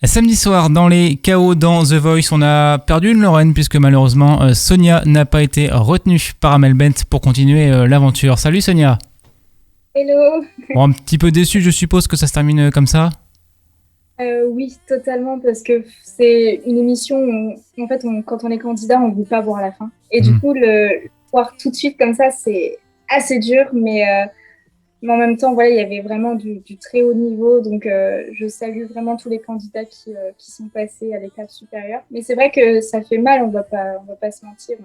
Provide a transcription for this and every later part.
Samedi soir, dans les chaos dans The Voice, on a perdu une Lorraine puisque malheureusement Sonia n'a pas été retenue par Amel Bent pour continuer l'aventure. Salut Sonia. Hello. Bon, un petit peu déçu, je suppose que ça se termine comme ça. Oui, totalement, parce que c'est une émission où, en fait, quand on est candidat, on ne veut pas voir la fin. Et du Hmm. coup, le voir tout de suite comme ça, c'est assez dur, mais en même temps, voilà, il y avait vraiment du très haut niveau. Donc, je salue vraiment tous les candidats qui sont passés à l'étape supérieure. Mais c'est vrai que ça fait mal, on va pas se mentir.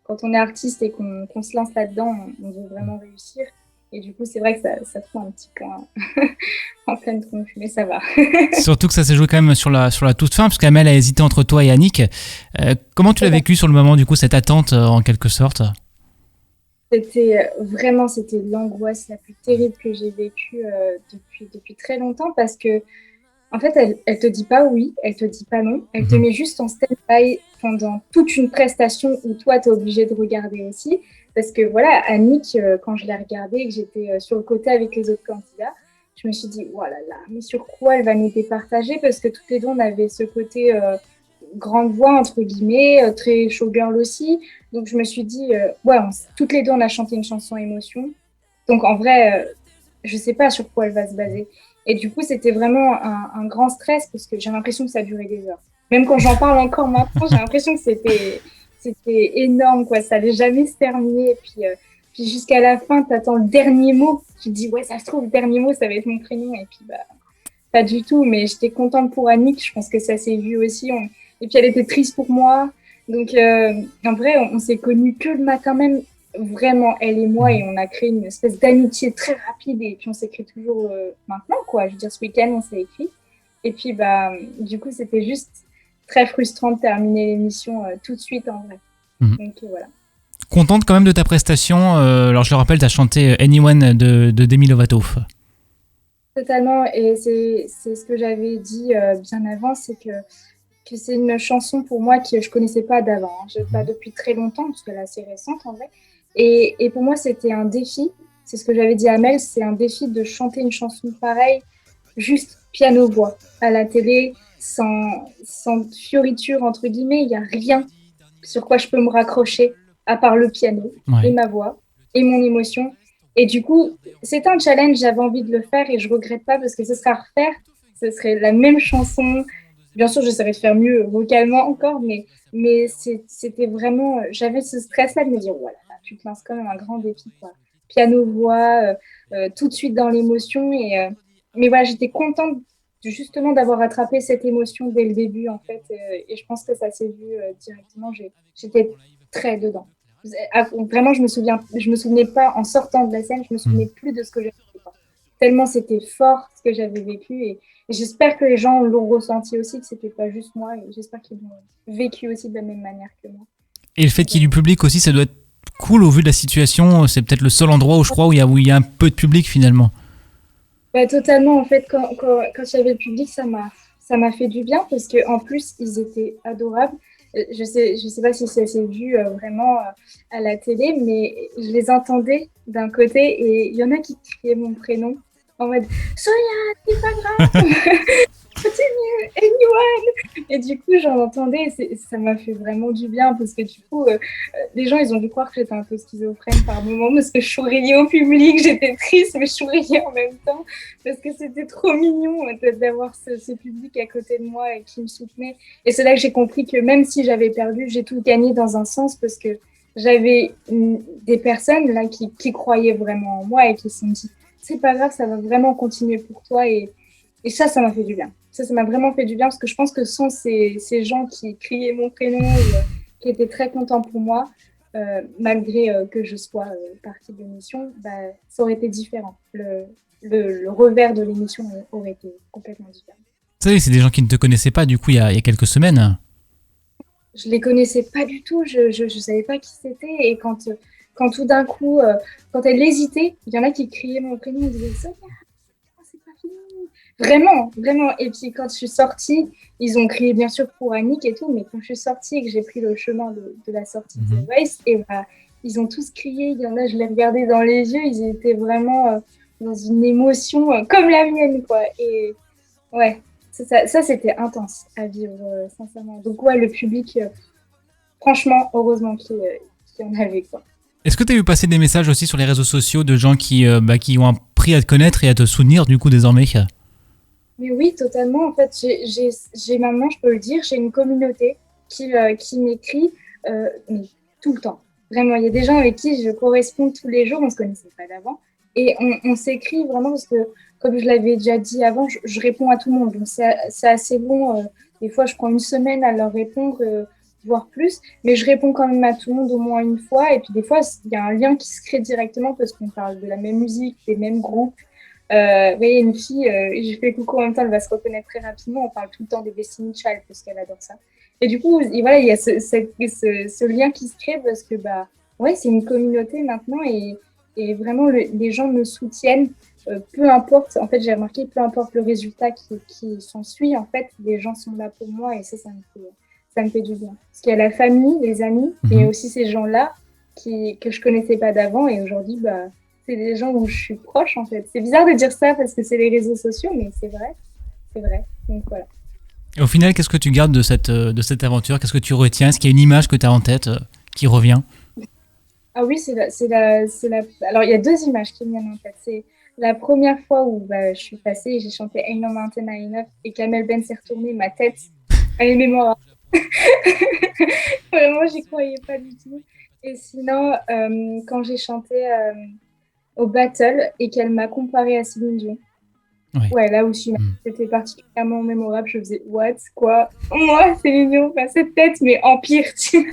Quand on est artiste et qu'on se lance là-dedans, on veut vraiment réussir. Et du coup, c'est vrai que ça te fout un petit peu en pleine tronche, mais ça va. Surtout que ça s'est joué quand même sur la toute fin, parce qu'Amel a hésité entre toi et Annick. Comment tu l'as vécu sur le moment, du coup, cette attente en quelque sorte? C'était l'angoisse la plus terrible que j'ai vécue depuis très longtemps parce que, en fait, elle te dit pas oui, elle te dit pas non, elle te Mhm. met juste en stand-by pendant toute une prestation où toi, tu es obligé de regarder aussi. Parce que voilà, Annick, quand je l'ai regardée et que j'étais sur le côté avec les autres candidats, je me suis dit, oh là là, mais sur quoi elle va nous départager? Parce que toutes les deux, on avait ce côté grande voix, entre guillemets, très showgirl aussi. Donc je me suis dit, ouais, toutes les deux, on a chanté une chanson émotion. Donc en vrai, je sais pas sur quoi elle va se baser. Et du coup, c'était vraiment un grand stress parce que j'ai l'impression que ça a duré des heures. Même quand j'en parle encore maintenant, j'ai l'impression que c'était énorme, quoi. Ça allait jamais se terminer. Et puis jusqu'à la fin, tu attends le dernier mot. Tu te dis, ouais, ça se trouve, le dernier mot, ça va être mon prénom. Et puis, bah, pas du tout. Mais j'étais contente pour Annick. Je pense que ça s'est vu aussi. Et puis, elle était triste pour moi. Donc, en vrai, on s'est connus que le matin même, vraiment, elle et moi, et on a créé une espèce d'amitié très rapide. Et puis, on s'écrit toujours maintenant, quoi. Je veux dire, ce week-end, on s'est écrit. Et puis, bah, du coup, c'était juste très frustrant de terminer l'émission tout de suite, en vrai. Mhm. Donc, voilà. Contente quand même de ta prestation. Alors je le rappelle, tu as chanté Anyone de Demi Lovato. Totalement. Et c'est ce que j'avais dit bien avant, c'est que c'est une chanson pour moi que je connaissais pas d'avant. Hein. Pas depuis très longtemps, parce qu'elle est assez récente en vrai. Et pour moi, c'était un défi. C'est ce que j'avais dit à Mel, c'est un défi de chanter une chanson pareille, juste piano-voix, à la télé, sans fioriture, entre guillemets. Il n'y a rien sur quoi je peux me raccrocher, à part le piano et Ouais. ma voix et mon émotion. Et du coup, c'est un challenge, j'avais envie de le faire et je regrette pas parce que ce sera à refaire. Ce serait la même chanson. Bien sûr, j'essaierai de faire mieux vocalement encore, mais c'était vraiment. J'avais ce stress-là de me dire, voilà, tu te lances quand même un grand défi, quoi. Piano-voix, tout de suite dans l'émotion. Mais voilà, j'étais contente justement d'avoir rattrapé cette émotion dès le début, en fait. Et je pense que ça s'est vu directement. J'étais très dedans. Vraiment, je me souvenais pas en sortant de la scène, je me souvenais Mhm. plus de ce que j'avais fait. Tellement c'était fort ce que j'avais vécu et j'espère que les gens l'ont ressenti aussi, que c'était pas juste moi et j'espère qu'ils l'ont vécu aussi de la même manière que moi. Et le fait qu'il y ait du Voilà. public aussi, ça doit être cool au vu de la situation. C'est peut-être le seul endroit où je crois où il y a un peu de public finalement. Bah, totalement, en fait, quand il y avait le public, ça m'a fait du bien parce qu'en plus, ils étaient adorables. Je sais pas si ça s'est vu vraiment à la télé, mais je les entendais d'un côté et il y en a qui criaient mon prénom en mode Sonia, c'est pas grave, continue, anyone. Et du coup, j'en entendais et ça m'a fait vraiment du bien parce que du coup, les gens, ils ont dû croire que j'étais un peu schizophrène par moments parce que je souriais au public, j'étais triste, mais je souriais en même temps parce que c'était trop mignon d'avoir ce public à côté de moi et qui me soutenait. Et c'est là que j'ai compris que même si j'avais perdu, j'ai tout gagné dans un sens parce que j'avais des personnes là qui croyaient vraiment en moi et qui se sont dit c'est pas grave, ça va vraiment continuer pour toi et ça m'a fait du bien. Ça m'a vraiment fait du bien parce que je pense que sans ces gens qui criaient mon prénom ou qui étaient très contents pour moi, malgré que je sois partie de l'émission, bah, ça aurait été différent. Le revers de l'émission aurait été complètement différent. Tu sais, c'est des gens qui ne te connaissaient pas du coup il y a quelques semaines. Je les connaissais pas du tout, je savais pas qui c'était et quand tout d'un coup, quand elle hésitait, il y en a qui criaient mon prénom, ils disaient Sonia, c'est pas fini. Vraiment, vraiment. Et puis quand je suis sortie, ils ont crié bien sûr pour Annick et tout, mais quand je suis sortie et que j'ai pris le chemin de la sortie de The Mhm. Voice, et bah, ils ont tous crié. Il y en a, je les regardais dans les yeux, ils étaient vraiment dans une émotion comme la mienne, quoi. Et ouais. Ça, c'était intense à vivre, sincèrement. Donc, ouais, le public, franchement, heureusement qu'il y en avait, quoi. Est-ce que tu as vu passer des messages aussi sur les réseaux sociaux de gens qui ont appris à te connaître et à te soutenir du coup désormais? Mais oui, totalement. En fait, j'ai maintenant, je peux le dire, j'ai une communauté qui m'écrit mais tout le temps. Vraiment, il y a des gens avec qui je corresponds tous les jours, on ne se connaissait pas d'avant. Et on s'écrit vraiment parce que, comme je l'avais déjà dit avant, je réponds à tout le monde. Donc, c'est assez long. Des fois, je prends une semaine à leur répondre, voire plus. Mais je réponds quand même à tout le monde au moins une fois. Et puis, des fois, il y a un lien qui se crée directement parce qu'on parle de la même musique, des mêmes groupes. Oui, une fille, je fais coucou en même temps, elle va se reconnaître très rapidement. On parle tout le temps des Destiny Child parce qu'elle adore ça. Et du coup, voilà, il y a ce lien qui se crée parce que bah, ouais, c'est une communauté maintenant et vraiment les gens me soutiennent. Peu importe, en fait, j'ai remarqué, peu importe le résultat qui s'ensuit, en fait, les gens sont là pour moi et ça me fait du bien. Parce qu'il y a la famille, les amis, et aussi ces gens-là que je connaissais pas d'avant et aujourd'hui, bah, c'est des gens où je suis proche en fait. C'est bizarre de dire ça parce que c'est les réseaux sociaux, mais c'est vrai. C'est vrai. Donc voilà. Et au final, qu'est-ce que tu gardes de cette aventure? Qu'est-ce que tu retiens? Est-ce qu'il y a une image que tu as en tête qui revient? Ah oui, Alors il y a deux images qui me viennent en tête. C'est la première fois où bah, je suis passée et j'ai chanté Ain't No Mountain High Enough et Kamel Ben s'est retourné, ma tête, elle est mémorable. Vraiment, j'y croyais pas du tout. Et sinon, quand j'ai chanté au Battle et qu'elle m'a comparé à Céline Dion. Ouais. Ouais, là aussi, c'était particulièrement mémorable. Je faisais, what, quoi? Moi, c'est mignon, pas cette tête, mais en pire, tu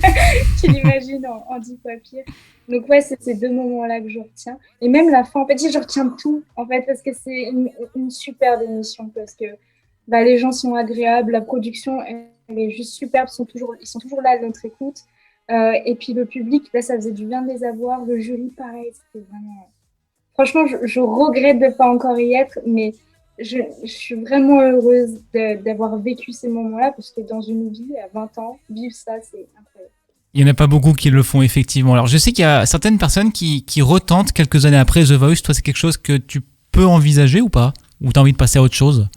l'imagines en 10 fois pire. Donc, ouais, c'est ces deux moments-là que je retiens. Et même la fin, en fait, je retiens tout, en fait, parce que c'est une superbe émission, parce que bah, les gens sont agréables, la production, elle est juste superbe, ils sont toujours là à notre écoute. Et puis le public, là, ça faisait du bien de les avoir. Le jury, pareil, c'était vraiment. Franchement, je regrette de ne pas encore y être, mais je suis vraiment heureuse d'avoir vécu ces moments-là parce que dans une vie, à 20 ans, vivre ça, c'est incroyable. Il n'y en a pas beaucoup qui le font effectivement. Alors je sais qu'il y a certaines personnes qui retentent quelques années après The Voice. Toi, c'est quelque chose que tu peux envisager ou pas? Ou tu as envie de passer à autre chose?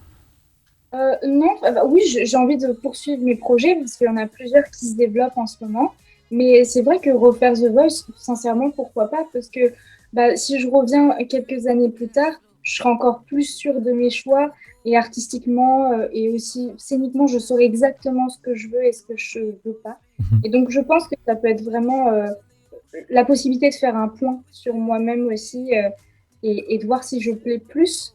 Non, oui, j'ai envie de poursuivre mes projets parce qu'il y en a plusieurs qui se développent en ce moment. Mais c'est vrai que refaire The Voice, sincèrement, pourquoi pas? Parce que bah, si je reviens quelques années plus tard, je serai encore plus sûre de mes choix et artistiquement et aussi scéniquement, je saurai exactement ce que je veux et ce que je veux pas. Et donc, je pense que ça peut être vraiment la possibilité de faire un point sur moi-même aussi et de voir si je plais plus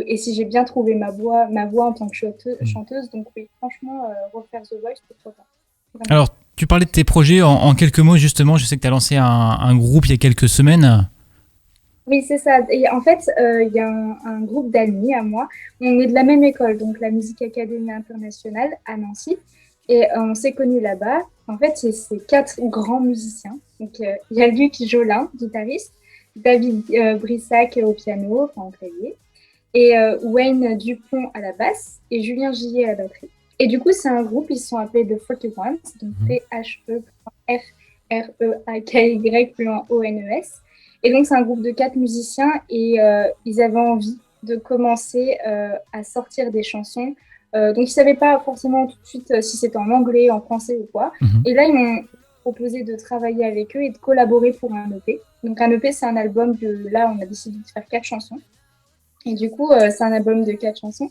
et si j'ai bien trouvé ma voix en tant que chanteuse. Donc oui, franchement, refaire The Voice, pourquoi pas. Vraiment. Alors, tu parlais de tes projets en quelques mots justement. Je sais que tu as lancé un groupe il y a quelques semaines. Oui, c'est ça. Et en fait, il y a un groupe d'amis à moi. On est de la même école, donc la Musique Académie Internationale à Nancy. Et on s'est connus là-bas. En fait, c'est quatre grands musiciens. Donc, il y a Luc Jolin, guitariste, David Brissac au piano, enfin au clavier, et Wayne Dupont à la basse et Julien Gillet à la batterie. Et du coup, c'est un groupe, ils sont appelés The 41, donc T-H-E-F-R-E-A-K-Y plus loin O-N-E-S. Et donc, c'est un groupe de quatre musiciens et ils avaient envie de commencer à sortir des chansons. Donc, ils ne savaient pas forcément tout de suite si c'était en anglais, en français ou quoi. Et là, ils m'ont proposé de travailler avec eux et de collaborer pour un EP. Donc, un EP, c'est un album de... Là, on a décidé de faire 4 chansons. Et du coup, c'est un album de 4 chansons.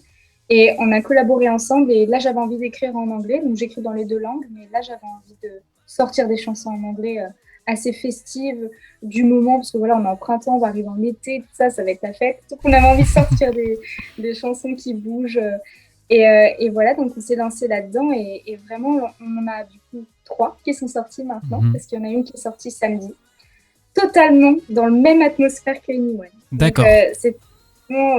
Et on a collaboré ensemble. Et là, j'avais envie d'écrire en anglais. Donc, j'écris dans les deux langues. Mais là, j'avais envie de sortir des chansons en anglais assez festives du moment. Parce que voilà, on est en printemps, on va arriver en été. Tout ça, ça va être la fête. Donc, on avait envie de sortir des chansons qui bougent. Et voilà, donc on s'est lancé là-dedans. Et vraiment, on en a du coup 3 qui sont sortis maintenant. Parce qu'il y en a une qui est sortie samedi. Totalement dans le même atmosphère que Anyone. D'accord. Donc, c'est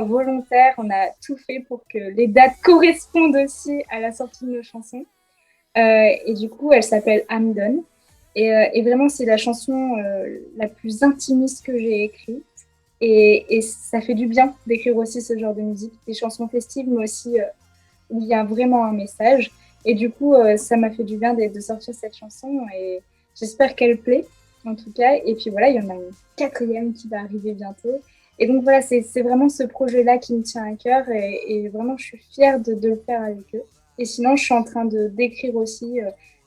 volontaire, on a tout fait pour que les dates correspondent aussi à la sortie de nos chansons. Et du coup, elle s'appelle I'm Done. Et vraiment, c'est la chanson la plus intimiste que j'ai écrite. Et ça fait du bien d'écrire aussi ce genre de musique, des chansons festives, mais aussi où il y a vraiment un message. Et du coup, ça m'a fait du bien de sortir cette chanson et j'espère qu'elle plaît, en tout cas. Et puis voilà, il y en a une 4e qui va arriver bientôt. Et donc voilà, c'est vraiment ce projet-là qui me tient à cœur et vraiment je suis fière de le faire avec eux. Et sinon, je suis en train d'écrire aussi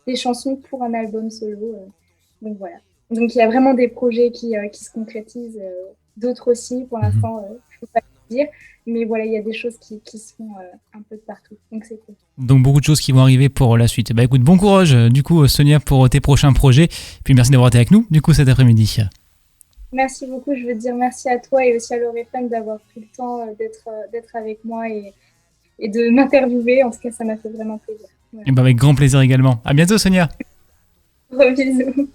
des chansons pour un album solo. Donc voilà. Donc il y a vraiment des projets qui se concrétisent, d'autres aussi. Pour Mhm. l'instant, je ne peux pas le dire. Mais voilà, il y a des choses qui se font un peu de partout. Donc c'est cool. Donc beaucoup de choses qui vont arriver pour la suite. Bah écoute, bon courage du coup Sonia pour tes prochains projets. Puis merci d'avoir été avec nous du coup cet après-midi. Merci beaucoup. Je veux dire merci à toi et aussi à l'Oriflame d'avoir pris le temps d'être avec moi et de m'interviewer. En tout cas, ça m'a fait vraiment plaisir. Voilà. Et bah avec grand plaisir également. À bientôt Sonia. Gros bisous.